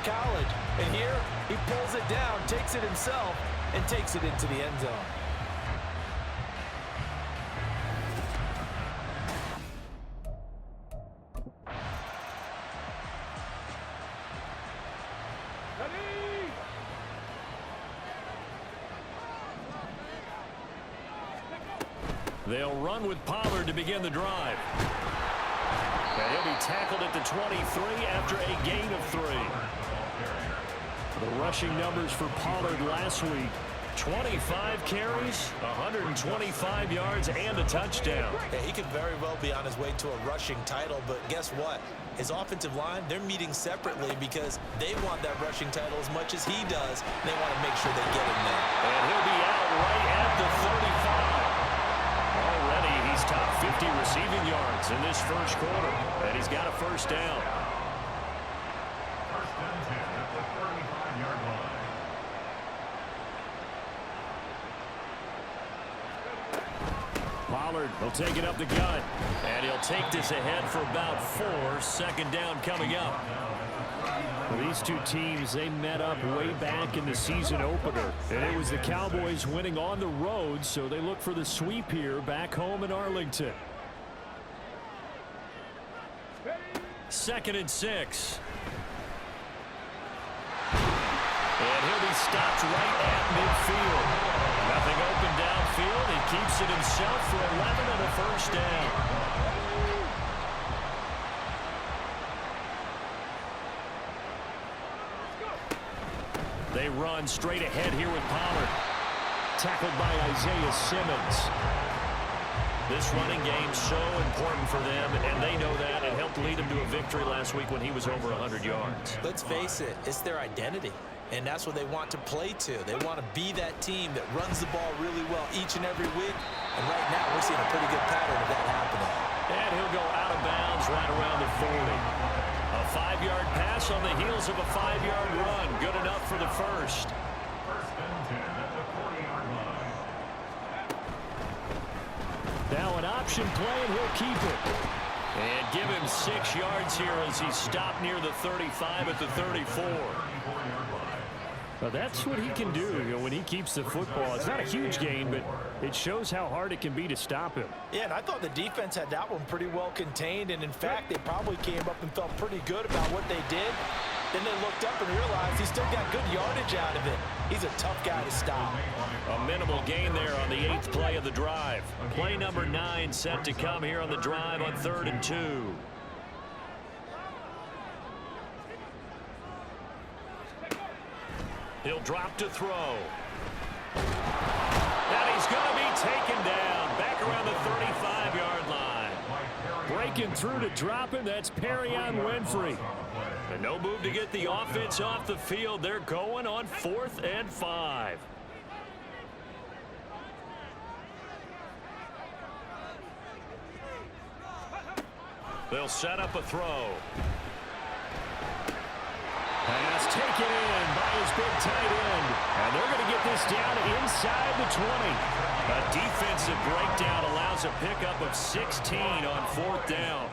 college. And here, he pulls it down, takes it himself, and takes it into the end zone. They'll run with Pollard to begin the drive. And he'll be tackled at the 23 after a gain of 3. The rushing numbers for Pollard last week: 25 carries, 125 yards, and a touchdown. Yeah, he could very well be on his way to a rushing title, but guess what? His offensive line, they're meeting separately because they want that rushing title as much as he does. They want to make sure they get him there. And he'll be out right at the 35. Already, he's top 50 receiving yards in this first quarter, and he's got a first down. First and 10 at the 35-yard line. Pollard will take it up the gut, and he'll take this ahead for about 4. Second down coming up. Well, these two teams, they met up way back in the season opener, and it was the Cowboys winning on the road, so they look for the sweep here back home in Arlington. 2nd and 6. And he'll be stopped right at midfield. Nothing open downfield. He keeps it himself for 11 and a first down. They run straight ahead here with Pollard. Tackled by Isaiah Simmons. This running game so important for them, and they know that. It helped lead them to a victory last week when he was over 100 yards. Let's face it, it's their identity, and that's what they want to play to. They want to be that team that runs the ball really well each and every week, and right now we're seeing a pretty good pattern of that happening. And he'll go out of bounds right around the 40. A 5-yard pass on the heels of a 5-yard run. Good enough for the first. First and 10 at the 40-yard line. Now an option play, and he'll keep it. And give him 6 yards here as he stopped near the 35 at the 34. Well, that's what he can do, when he keeps the football. It's not a huge gain, but it shows how hard it can be to stop him. Yeah, and I thought the defense had that one pretty well contained, and in fact, they probably came up and felt pretty good about what they did. Then they looked up and realized he still got good yardage out of it. He's a tough guy to stop. A minimal gain there on the 8th play of the drive. Play number 9 set to come here on the drive on 3rd and 2. He'll drop to throw. And he's going to be taken down back around the 35-yard line. Breaking through to drop him, that's Perrion Winfrey. And no move to get the offense off the field. They're going on 4th and 5. They'll set up a throw. Pass taken in by his big tight end. And they're going to get this down inside the 20. A defensive breakdown allows a pickup of 16 on 4th down.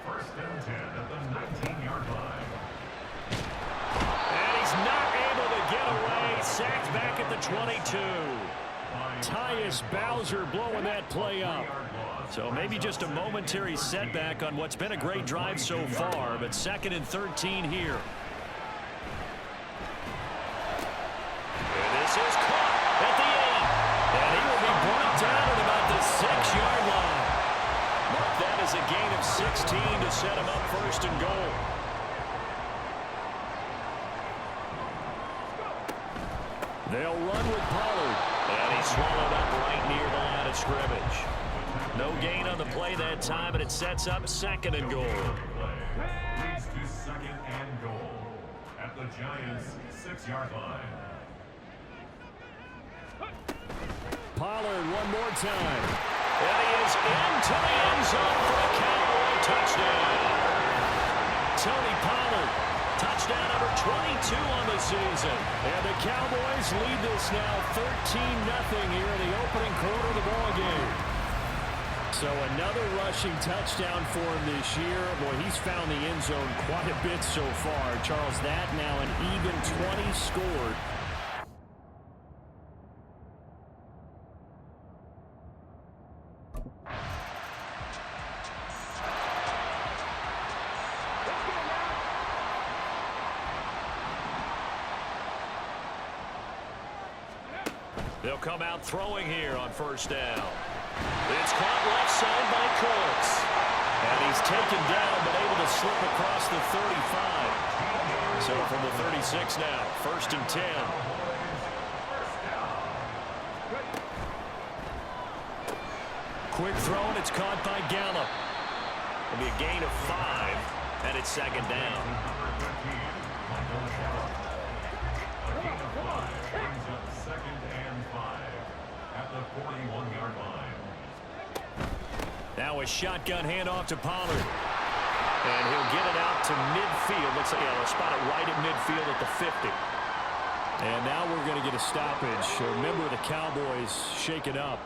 First and 10 at the 19-yard line. And he's not able to get away. Sacked back at the 22. Tyus Bowser blowing that play up. So maybe just a momentary setback on what's been a great drive so far, but 2nd and 13 here. And this is caught at the 8. And he will be brought down at about the 6-yard line. Mark that as a gain of 16 to set him up 1st and goal. They'll run with Pollard. And he's swallowed up right near the line of scrimmage. No gain on the play that time, and it sets up 2nd and goal. Leads to 2nd and goal at the Giants' 6-yard line. Pollard one more time. And he is into the end zone for a Cowboy touchdown. Tony Pollard, touchdown number 22 on the season. And the Cowboys lead this now 13-0 here in the opening quarter of the ball game. So another rushing touchdown for him this year. Boy, he's found the end zone quite a bit so far. Charles, that now an even 20 scored. They'll come out throwing here on first down. It's caught left side by Cooks. And he's taken down but able to slip across the 35. So from the 36 now, 1st and 10. Quick throw, and it's caught by Gallup. It'll be a gain of 5, and it's 2nd down. Now a shotgun handoff to Pollard. And he'll get it out to midfield. Looks like they'll spot it right at midfield at the 50. And now we're going to get a stoppage. Remember, the Cowboys shake it up.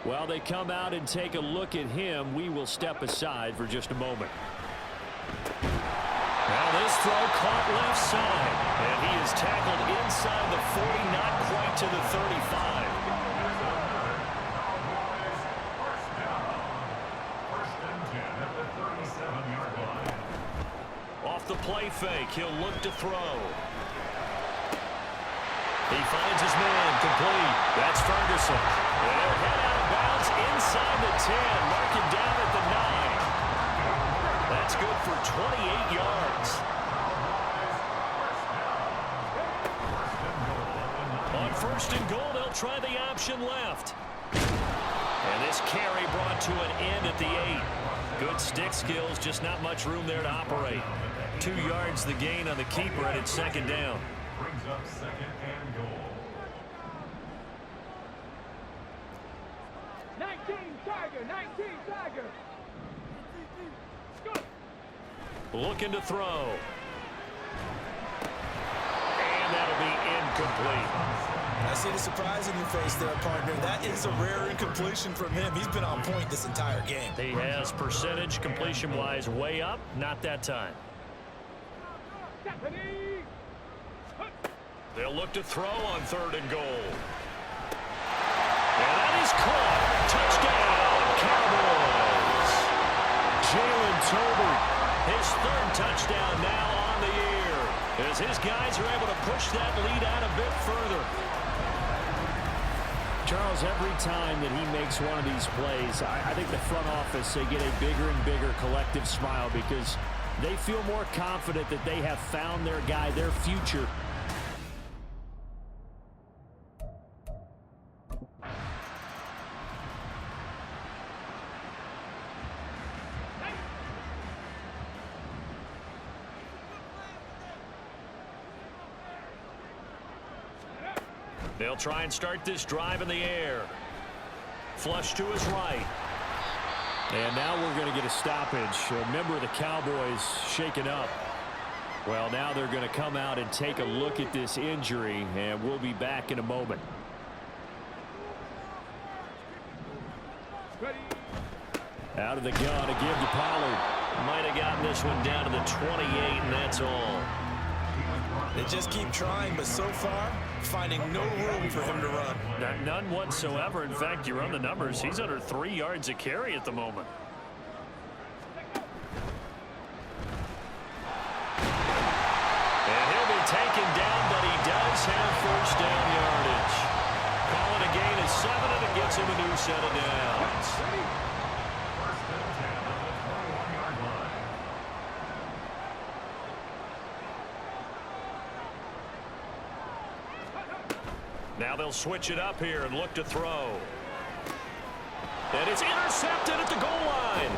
While they come out and take a look at him, we will step aside for just a moment. Now this throw caught left side. And he is tackled inside the 40, not quite to the 35. Off the play fake, he'll look to throw. He finds his man, complete. That's Ferguson. They'll head out of bounds inside the 10, marking down at the 9. That's good for 28 yards. On 1st and goal, they'll try the option left. And this carry brought to an end at the 8. Good stick skills, just not much room there to operate. 2 yards the gain on the keeper, and it's 2nd down. Brings up 2nd and goal. 19 Tiger. Looking to throw. And that'll be incomplete. I see the surprise in your face there, partner. That is a rare incompletion from him. He's been on point this entire game. He has percentage completion-wise way up. Not that time. They'll look to throw on 3rd and goal. And that is caught. Touchdown, Cowboys. Jalen Tolbert, his 3rd touchdown now on the year, as his guys are able to push that lead out a bit further. Charles, every time that he makes one of these plays, I think the front office, they get a bigger and bigger collective smile because they feel more confident that they have found their guy, their future. They'll try and start this drive in the air. Flush to his right. And now we're going to get a stoppage. Remember, the Cowboys shaken up. Well, now they're going to come out and take a look at this injury, and we'll be back in a moment. Out of the gun, a give to Pollard. Might have gotten this one down to the 28, and that's all. They just keep trying, but so far, finding no room for him to run. None whatsoever. In fact, you run the numbers, he's under 3 yards a carry at the moment. And he'll be taken down, but he does have 1st down yardage. Call it a gain of 7, and it gets him a new set of downs. Now they'll switch it up here and look to throw. And it's intercepted at the goal line.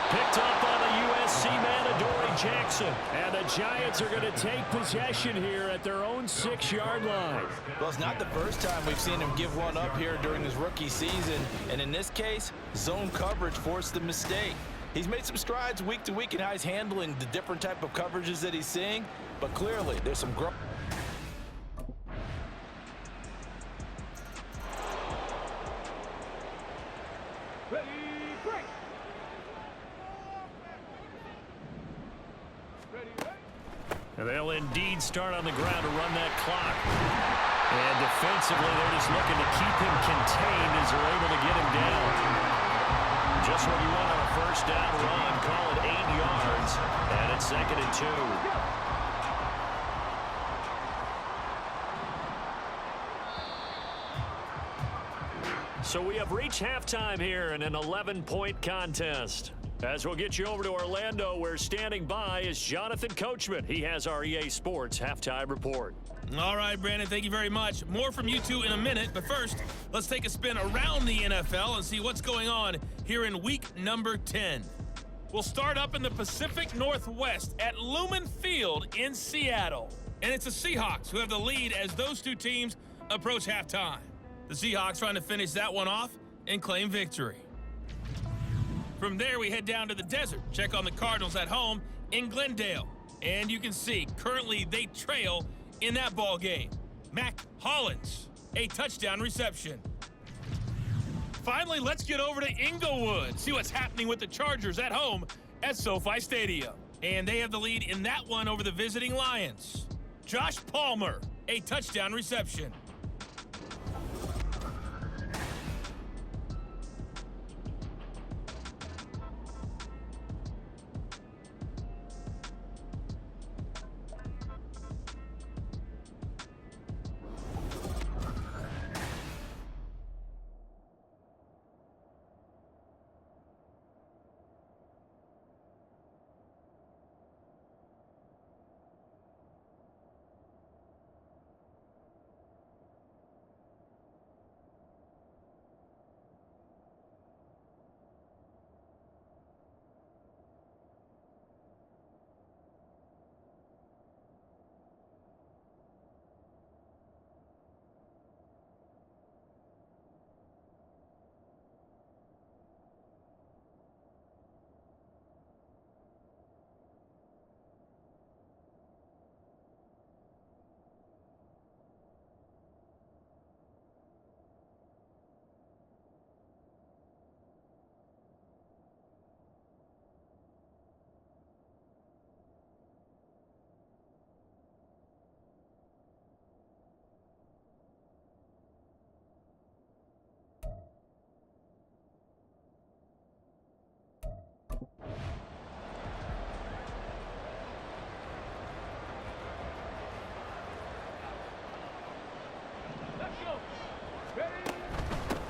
Picked up by the USC man, Adoree Jackson. And the Giants are going to take possession here at their own 6-yard line. Well, it's not the first time we've seen him give one up here during his rookie season. And in this case, zone coverage forced the mistake. He's made some strides week to week in how he's handling the different type of coverages that he's seeing. But clearly, there's some growth. And they'll indeed start on the ground to run that clock. And defensively, they're just looking to keep him contained as they're able to get him down. Just what you want on a first down run. Call it 8 yards. And it's 2nd and 2. So we have reached halftime here in an 11-point contest. As we'll get you over to Orlando, where standing by is Jonathan Coachman. He has our EA Sports halftime report. All right, Brandon, thank you very much. More from you two in a minute, but first, let's take a spin around the NFL and see what's going on here in week number 10. We'll start up in the Pacific Northwest at Lumen Field in Seattle. And it's the Seahawks who have the lead as those two teams approach halftime. The Seahawks trying to finish that one off and claim victory. From there, we head down to the desert, check on the Cardinals at home in Glendale. And you can see, currently they trail in that ball game. Mac Hollins, a touchdown reception. Finally, let's get over to Inglewood, see what's happening with the Chargers at home at SoFi Stadium. And they have the lead in that one over the visiting Lions. Josh Palmer, a touchdown reception.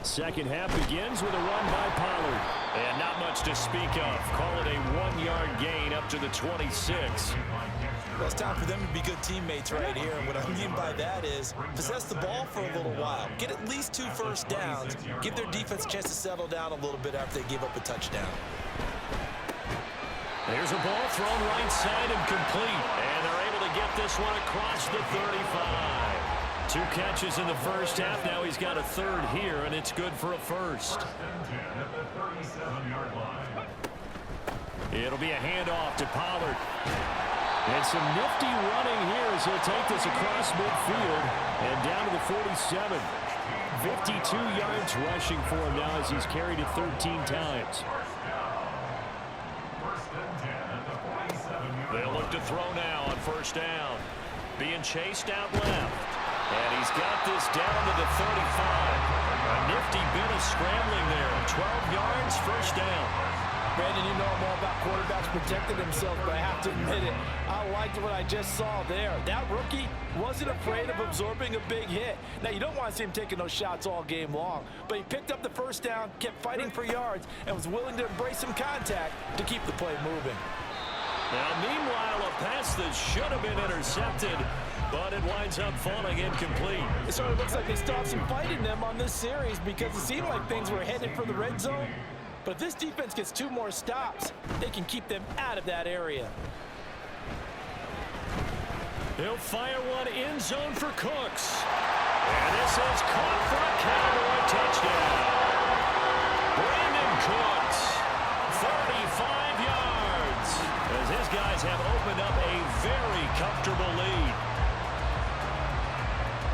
Second half begins with a run by Pollard. And not much to speak of. Call it a 1-yard gain up to the 26. Well, it's time for them to be good teammates right here. And what I mean by that is possess the ball for a little while. Get at least 2 first downs. Give their defense a chance to settle down a little bit after they give up a touchdown. There's a ball thrown right side and complete. And they're able to get this one across the 35. 2 catches in the first half. Now he's got a third here, and it's good for a first. It'll be a handoff to Pollard. And some nifty running here as he'll take this across midfield and down to the 47. 52 yards rushing for him now as he's carried it 13 times. They'll look to throw now on first down. Being chased out left. And he's got this down to the 35. A nifty bit of scrambling there. 12 yards, first down. Brandon, you know I'm all about quarterbacks protecting themselves, but I have to admit it. I liked what I just saw there. That rookie wasn't afraid of absorbing a big hit. Now, you don't want to see him taking those shots all game long, but he picked up the first down, kept fighting for yards, and was willing to embrace some contact to keep the play moving. Now, meanwhile, a pass that should have been intercepted, but it winds up falling incomplete. It sort of looks like they still have some fight in them on this series because it seemed like things were headed for the red zone. But if this defense gets 2 more stops, they can keep them out of that area. He'll fire one in zone for Cooks. And this is caught for a Cowboy touchdown. Brandon Cooks, 35 yards, as his guys have opened up a very comfortable lead.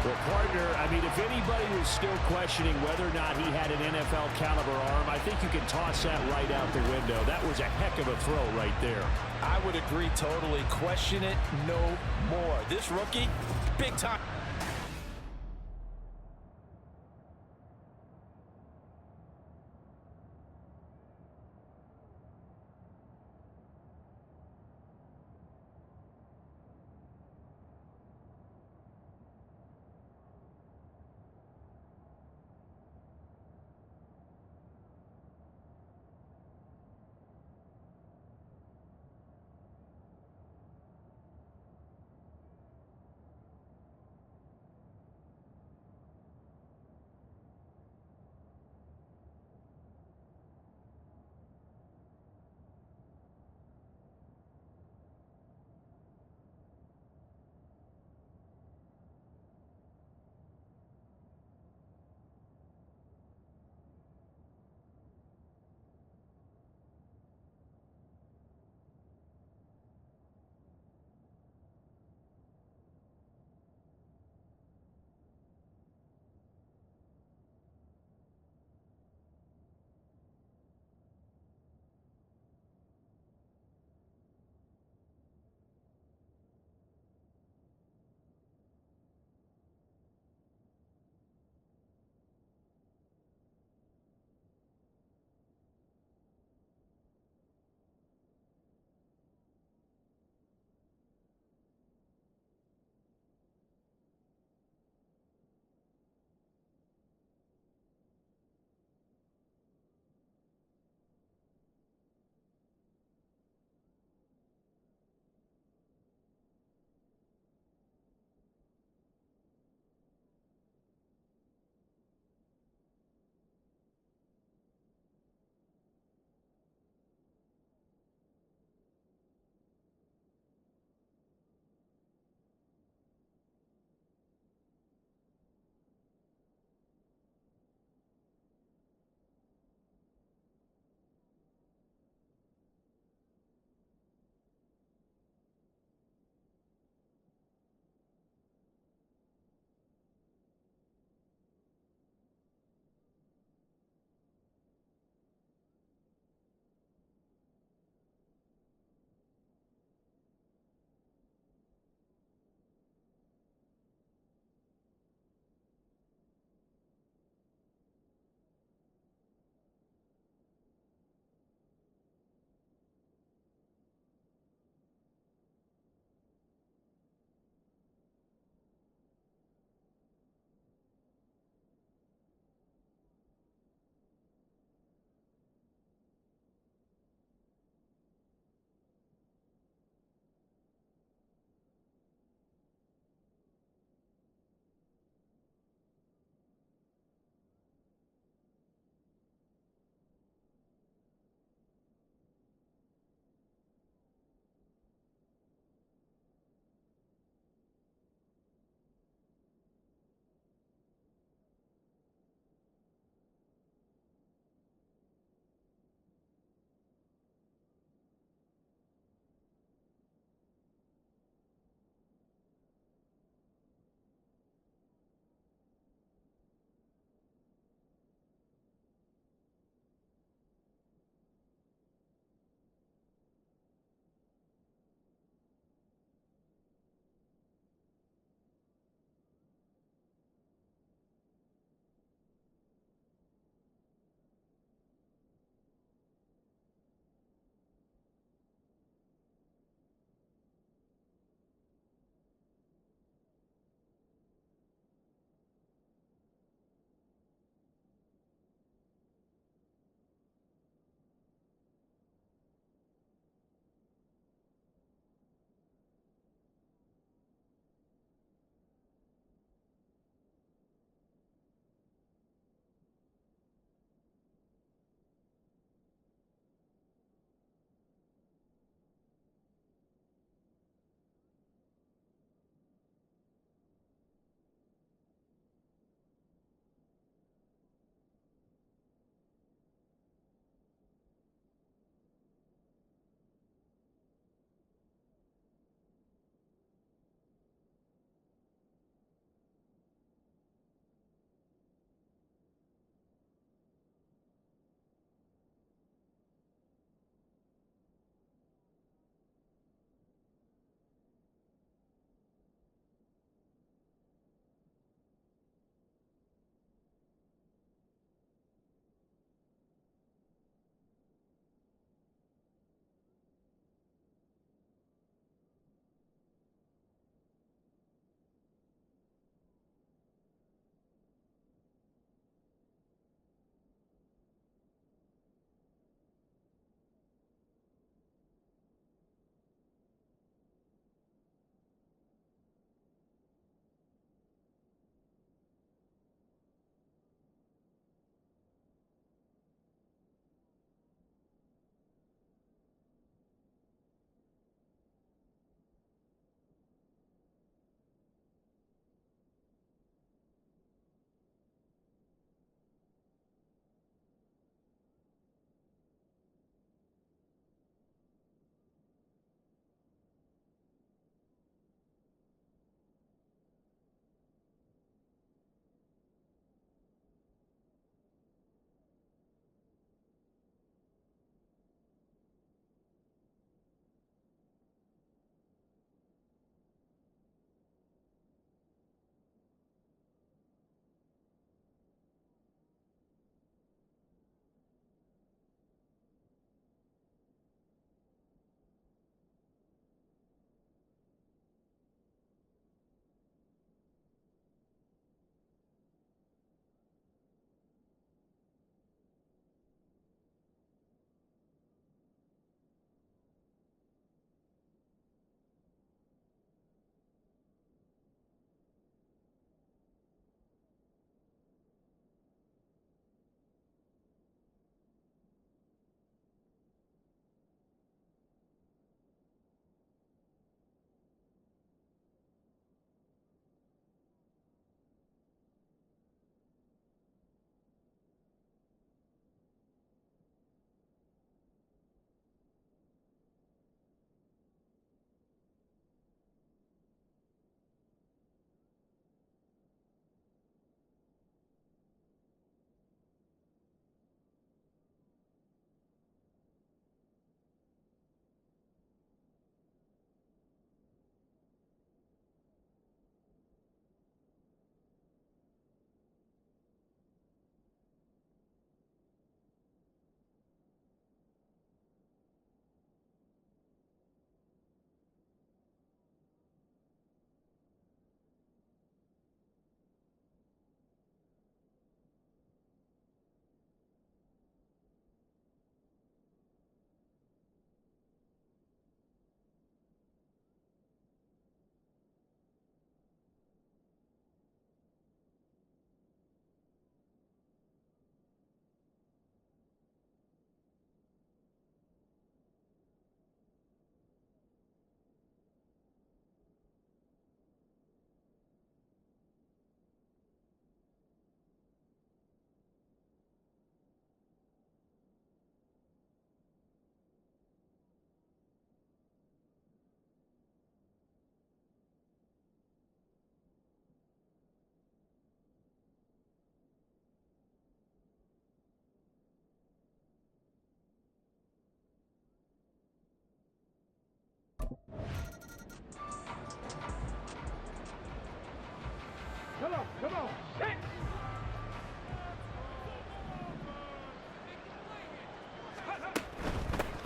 Well, partner, I mean, if anybody was still questioning whether or not he had an NFL caliber arm, I think you can toss that right out the window. That was a heck of a throw right there. I would agree totally. Question it no more. This rookie, big time.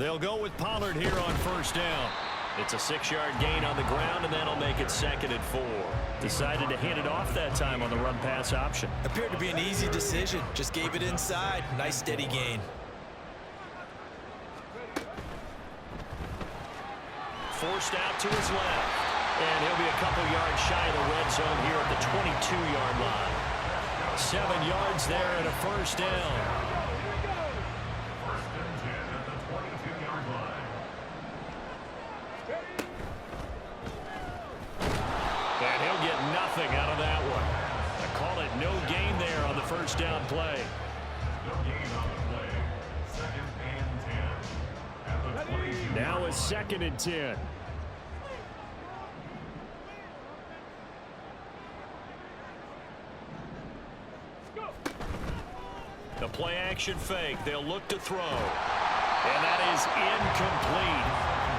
They'll go with Pollard here on first down. It's a 6-yard gain on the ground, and that'll make it 2nd and 4. Decided to hand it off that time on the run-pass option. Appeared to be an easy decision. Just gave it inside. Nice steady gain. Forced out to his left. And he'll be a couple yards shy of the red zone here at the 22-yard line. 7 yards there and a first down. First and 10 at the 22-yard line. And he'll get nothing out of that one. I call it no gain there on the first down play. No gain on the play. 2nd and 10 at the 22. Now a 2nd and 10. The play action fake. They'll look to throw. And that is incomplete.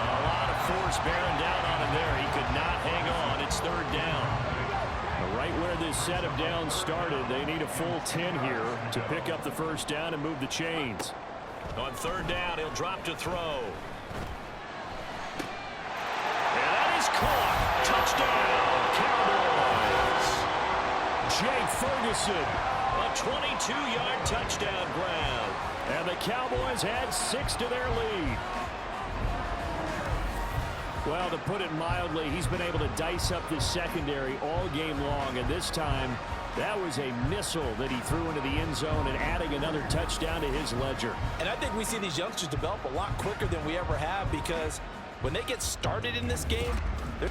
A lot of force bearing down on him there. He could not hang on. It's 3rd down. Right where this set of downs started, they need a full 10 here to pick up the first down and move the chains. On 3rd down, he'll drop to throw. And that is caught. Touchdown, Cowboys. Jake Ferguson. A 22-yard touchdown grab. And the Cowboys had 6 to their lead. Well, to put it mildly, he's been able to dice up this secondary all game long, and this time that was a missile that he threw into the end zone and adding another touchdown to his ledger. And I think we see these youngsters develop a lot quicker than we ever have, because when they get started in this game, they're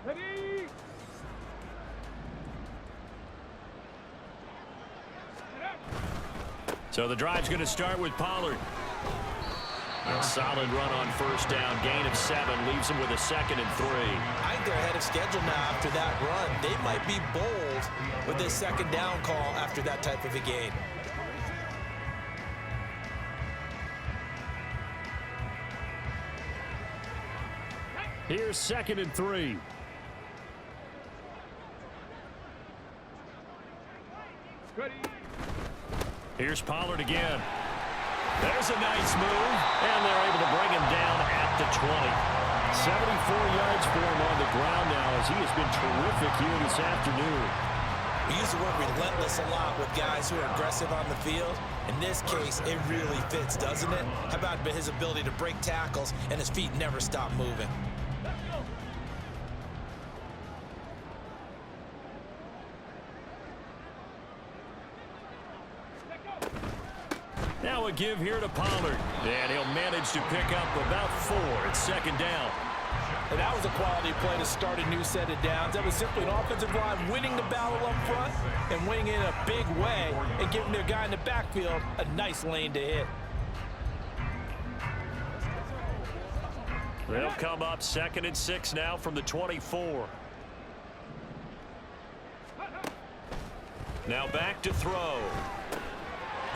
Ready? So the drive's going to start with Pollard. A solid run on first down. Gain of 7 leaves him with a 2nd and 3. I think they're ahead of schedule now after that run. They might be bold with this 2nd down call after that type of a gain. Here's 2nd and 3. Ready? Here's Pollard again. There's a nice move, and they're able to bring him down at the 20. 74 yards for him on the ground now as he has been terrific here this afternoon. We use the word relentless a lot with guys who are aggressive on the field. In this case, it really fits, doesn't it? How about his ability to break tackles and his feet never stop moving? Now a give here to Pollard. And he'll manage to pick up about 4 at 2nd down. And that was a quality play to start a new set of downs. That was simply an offensive line winning the battle up front and winning in a big way and giving their guy in the backfield a nice lane to hit. They'll come up 2nd and 6 now from the 24. Now back to throw.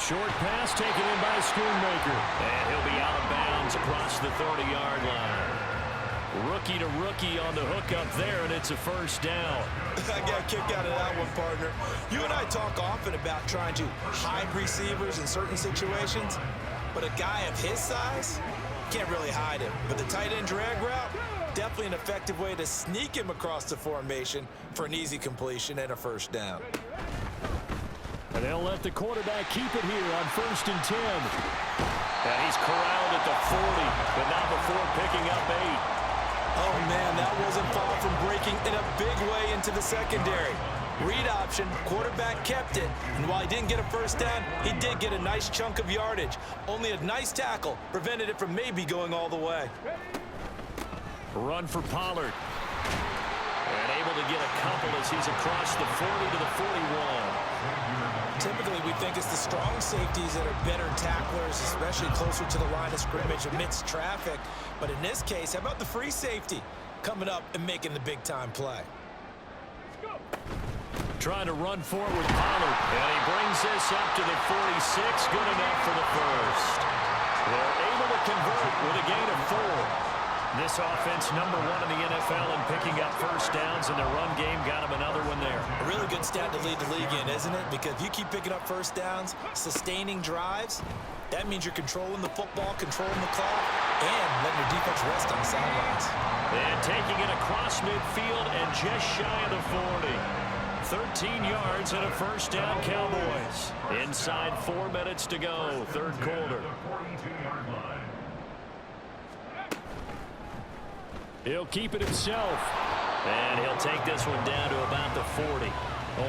Short pass taken in by Schoonmaker. And he'll be out of bounds across the 30-yard line. Rookie to rookie on the hook up there, and it's a first down. I got a kick out of that one, partner. You and I talk often about trying to hide receivers in certain situations, but a guy of his size can't really hide him. But the tight end drag route, definitely an effective way to sneak him across the formation for an easy completion and a first down. And they'll let the quarterback keep it here on 1st and 10. And he's corralled at the 40, but not before picking up 8. Oh, man, that wasn't far from breaking in a big way into the secondary. Read option, quarterback kept it, and while he didn't get a first down, he did get a nice chunk of yardage. Only a nice tackle prevented it from maybe going all the way. Run for Pollard. And able to get a couple as he's across the 40 to the 41. Typically, we think it's the strong safeties that are better tacklers, especially closer to the line of scrimmage amidst traffic. But in this case, how about the free safety coming up and making the big-time play? Trying to run forward with Pollard. And he brings this up to the 46. Good enough for the first. They're able to convert with a gain of 4. This offense, #1 in the NFL in picking up first downs, and their run game got him another one there. A really good stat to lead the league in, isn't it? Because if you keep picking up first downs, sustaining drives, that means you're controlling the football, controlling the clock, and letting your defense rest on the sidelines. And taking it across midfield and just shy of the 40. 13 yards and a first down, Cowboys. Inside 4 minutes to go, 3rd quarter. He'll keep it himself. And he'll take this one down to about the 40.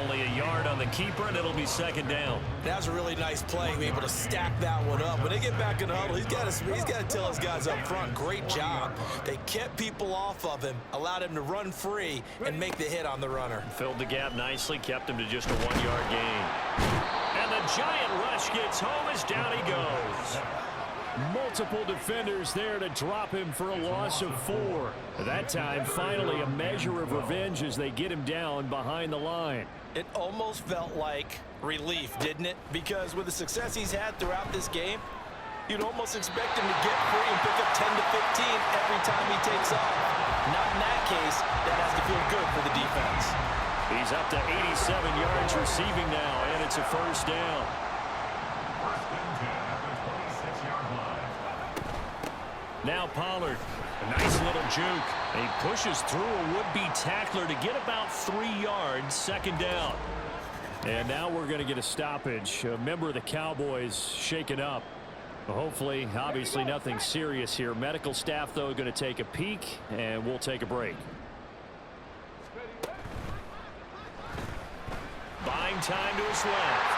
Only a yard on the keeper, and it'll be 2nd down. That was a really nice play, be able to stack that one up. When they get back in the huddle, he's got to tell his guys up front, great job. They kept people off of him, allowed him to run free, and make the hit on the runner. Filled the gap nicely, kept him to just a 1-yard gain. And the giant rush gets home as down he goes. Multiple defenders there to drop him for a loss of 4. That time, finally, a measure of revenge as they get him down behind the line. It almost felt like relief, didn't it? Because with the success he's had throughout this game, you'd almost expect him to get free and pick up 10 to 15 every time he takes off. Not in that case. That has to feel good for the defense. He's up to 87 yards receiving now, and it's a first down. Now Pollard, a nice little juke. He pushes through a would-be tackler to get about 3 yards, 2nd down. And now we're going to get a stoppage. A member of the Cowboys shaken up. Hopefully, obviously nothing serious here. Medical staff, though, going to take a peek, and we'll take a break. Buying time to his left.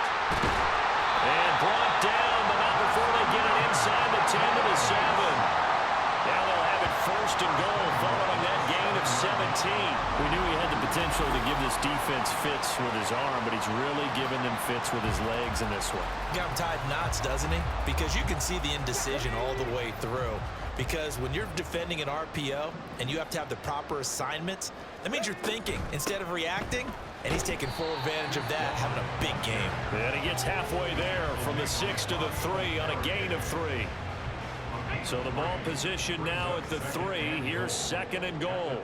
And brought down, but not before they get it inside the 10 to the 7. Now they'll have it 1st and goal following that gain of 17. We knew he had the potential to give this defense fits with his arm, but he's really giving them fits with his legs in this one. Got him tied knots, doesn't he? Because you can see the indecision all the way through. Because when you're defending an RPO and you have to have the proper assignments, that means you're thinking instead of reacting, and he's taking full advantage of that, having a big game. And he gets halfway there from the 6 to the 3 on a gain of 3. So the ball position now at the 3. Here's 2nd and goal.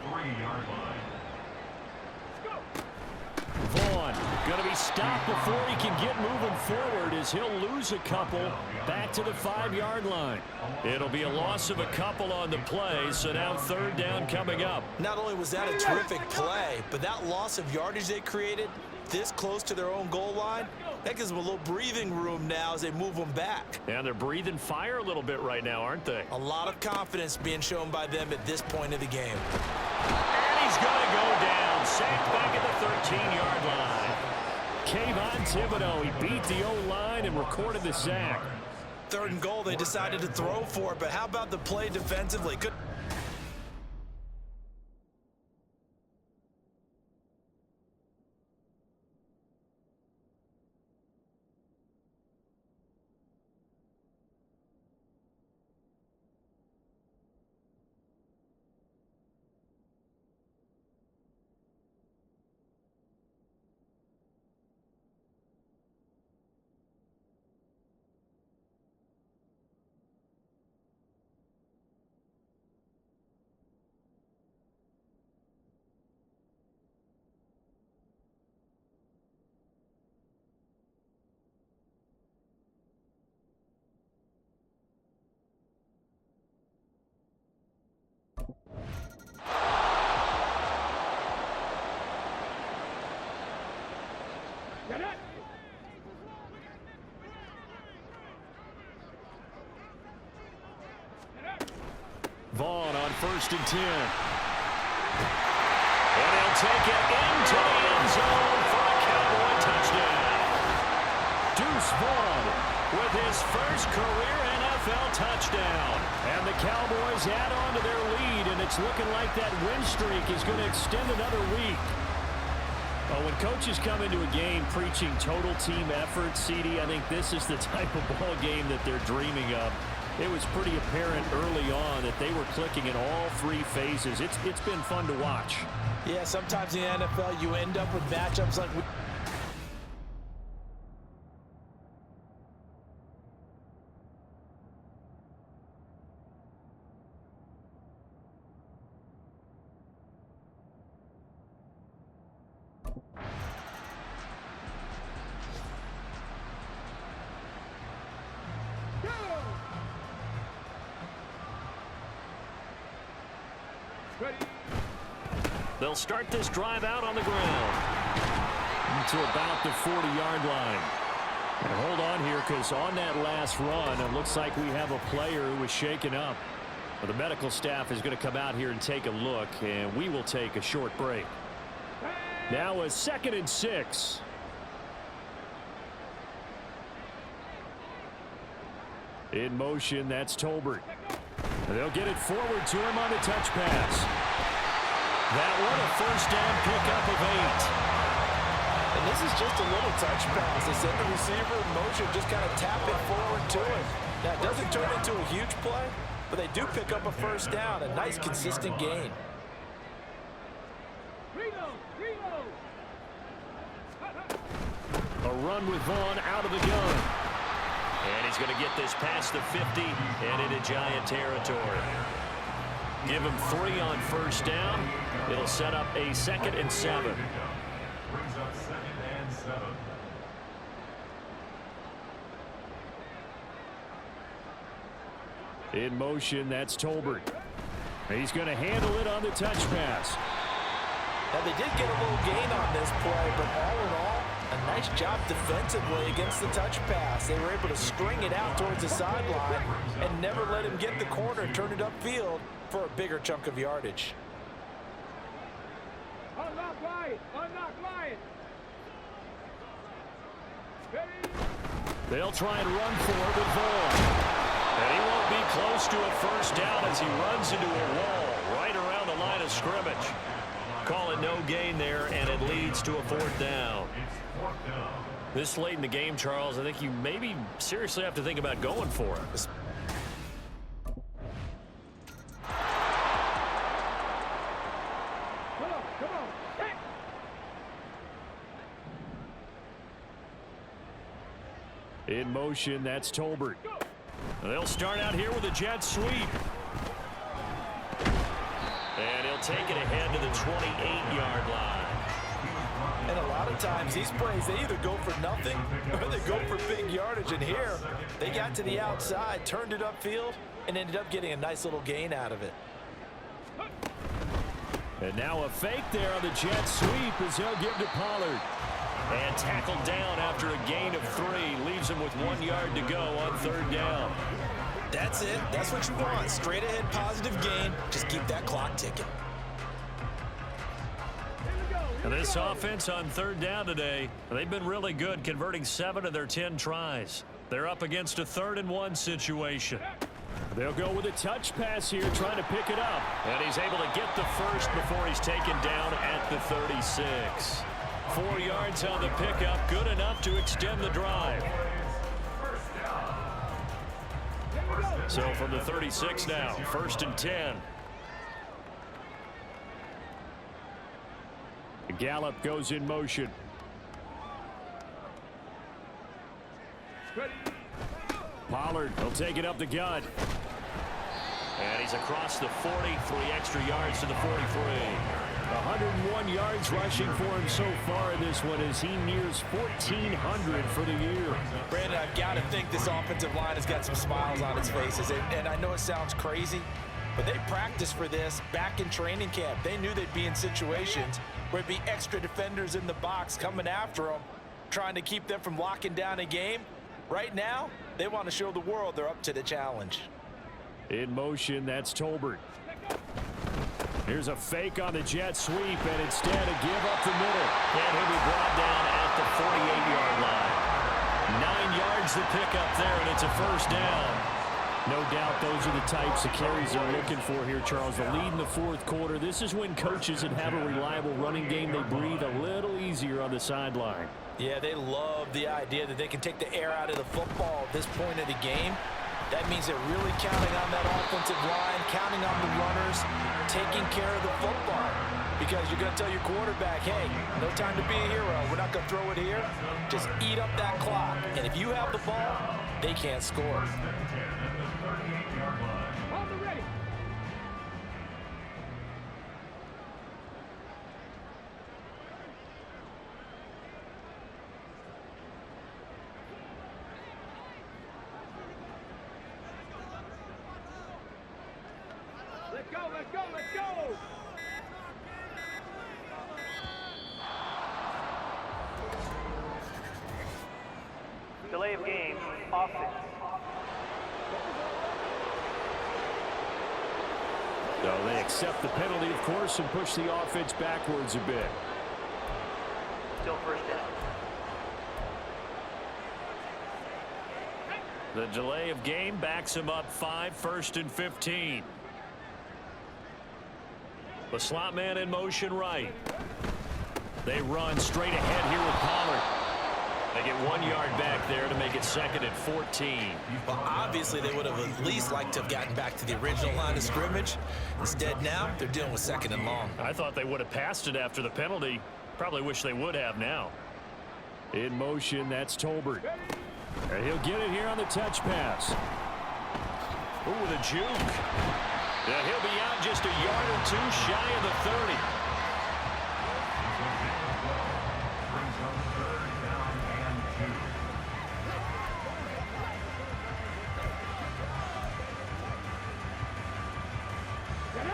Vaughn going to be stopped before he can get moving forward as he'll lose a couple back to the 5-yard line. It'll be a loss of a couple on the play, so now 3rd down coming up. Not only was that a terrific play, but that loss of yardage they created this close to their own goal line, that gives them a little breathing room now as they move them back. And they're breathing fire a little bit right now, aren't they? A lot of confidence being shown by them at this point of the game. And he's going to go down, sacked back at the 13-yard line. Kayvon Thibodeau, he beat the O-line and recorded the sack. 3rd and goal, they decided to throw for it, but how about the play defensively? Good. Vaughn on 1st and 10. And he'll take it into the end zone for a Cowboy touchdown. Deuce Vaughn with his first career NFL touchdown. And the Cowboys add on to their lead, and it's looking like that win streak is going to extend another week. Well, when coaches come into a game preaching total team effort, CD, I think this is the type of ball game that they're dreaming of. It was pretty apparent early on that they were clicking in all 3 phases. It's been fun to watch. Yeah, sometimes in the NFL you end up with matchups like They'll start this drive out on the ground to about the 40-yard line. And hold on here, because on that last run, it looks like we have a player who was shaken up. Well, the medical staff is going to come out here and take a look, and we will take a short break. Now a 2nd and 6. In motion, that's Tolbert. They'll get it forward to him on the touch pass. That one a 1st down pickup of 8. And this is just a little touch pass. They send the receiver in motion, just kind of tap it forward to him. Now, it doesn't turn into a huge play, but they do pick up a 1st down. A nice, consistent gain. A run with Vaughn out of the gun. And he's going to get this past the 50 and into Giant territory. Give him 3 on 1st down. It'll set up a 2nd and 7. Brings up 2nd and 7. In motion, that's Tolbert. He's going to handle it on the touch pass. Now, they did get a little gain on this play, but all in all, a nice job defensively against the touch pass. They were able to string it out towards the sideline and never let him get the corner and turn it upfield for a bigger chunk of yardage. Unlock Lion! Unlock Lion! They'll try and run for it with Vaughn. And he won't be close to a 1st down as he runs into a wall right around the line of of scrimmage. Call it no gain there, and it leads to a 4th down. This late in the game, Charles, I think you maybe seriously have to think about going for it. Come on. Hey. In motion, that's Tolbert. They'll start out here with a jet sweep. And he'll take it ahead to the 28-yard line. And a lot of times these plays, they either go for nothing or they go for big yardage. And here, they got to the outside, turned it upfield, and ended up getting a nice little gain out of it. And now a fake there on the jet sweep as he'll give to Pollard. And tackled down after a gain of 3. Leaves him with 1 yard to go on 3rd down. That's it. That's what you want. Straight ahead positive gain. Just keep that clock ticking. And this offense on 3rd down today, they've been really good, converting 7 of their 10 tries. They're up against a 3rd and 1 situation. They'll go with a touch pass here, trying to pick it up. And he's able to get the first before he's taken down at the 36. 4 yards on the pickup, good enough to extend the drive. So from the 36 now, 1st and 10. Gallup goes in motion. Pollard will take it up the gut. And he's across the 40, 3 extra yards to the 43. 101 yards rushing for him so far in this one as he nears 1,400 for the year. Brandon, I've got to think this offensive line has got some smiles on its faces. And I know it sounds crazy, but they practiced for this back in training camp. They knew they'd be in situations where it'd be extra defenders in the box coming after them, trying to keep them from locking down a game. Right now, they want to show the world they're up to the challenge. In motion, that's Tolbert. Here's a fake on the jet sweep, and instead a give up the middle. And he'll be brought down at the 48-yard line. 9 yards to pick up there, and it's a 1st down. No doubt those are the types of carries they're looking for here, Charles. The lead in the 4th quarter. This is when coaches that have a reliable running game, they breathe a little easier on the sideline. Yeah, they love the idea that they can take the air out of the football at this point of the game. That means they're really counting on that offensive line, counting on the runners, taking care of the football. Because you're going to tell your quarterback, hey, no time to be a hero. We're not going to throw it here. Just eat up that clock. And if you have the ball, they can't score. Let's go! Delay of game, offense. So they accept the penalty, of course, and push the offense backwards a bit. Still 1st down. The delay of game backs him up 5, 1st and 15. The slot man in motion right. They run straight ahead here with Pollard. They get 1 yard back there to make it 2nd and 14. Well, obviously they would have at least liked to have gotten back to the original line of scrimmage. Instead now, they're dealing with 2nd and long. I thought they would have passed it after the penalty. Probably wish they would have now. In motion, that's Tolbert. And he'll get it here on the touch pass. Ooh, the juke. And he'll be out just a yard or 2 shy of the 30.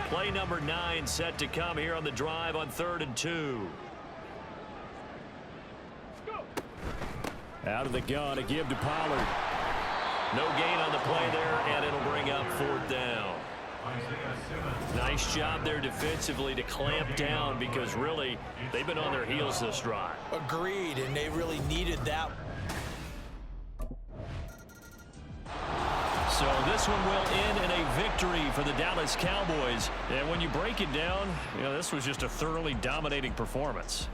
Play number 9 set to come here on the drive on 3rd and 2. Out of the gun, a give to Pollard. No gain on the play there, and it'll bring up 4th down. Nice job there defensively to clamp down because really they've been on their heels this drive. Agreed, and they really needed that. So this one will end in a victory for the Dallas Cowboys. And when you break it down, this was just a thoroughly dominating performance.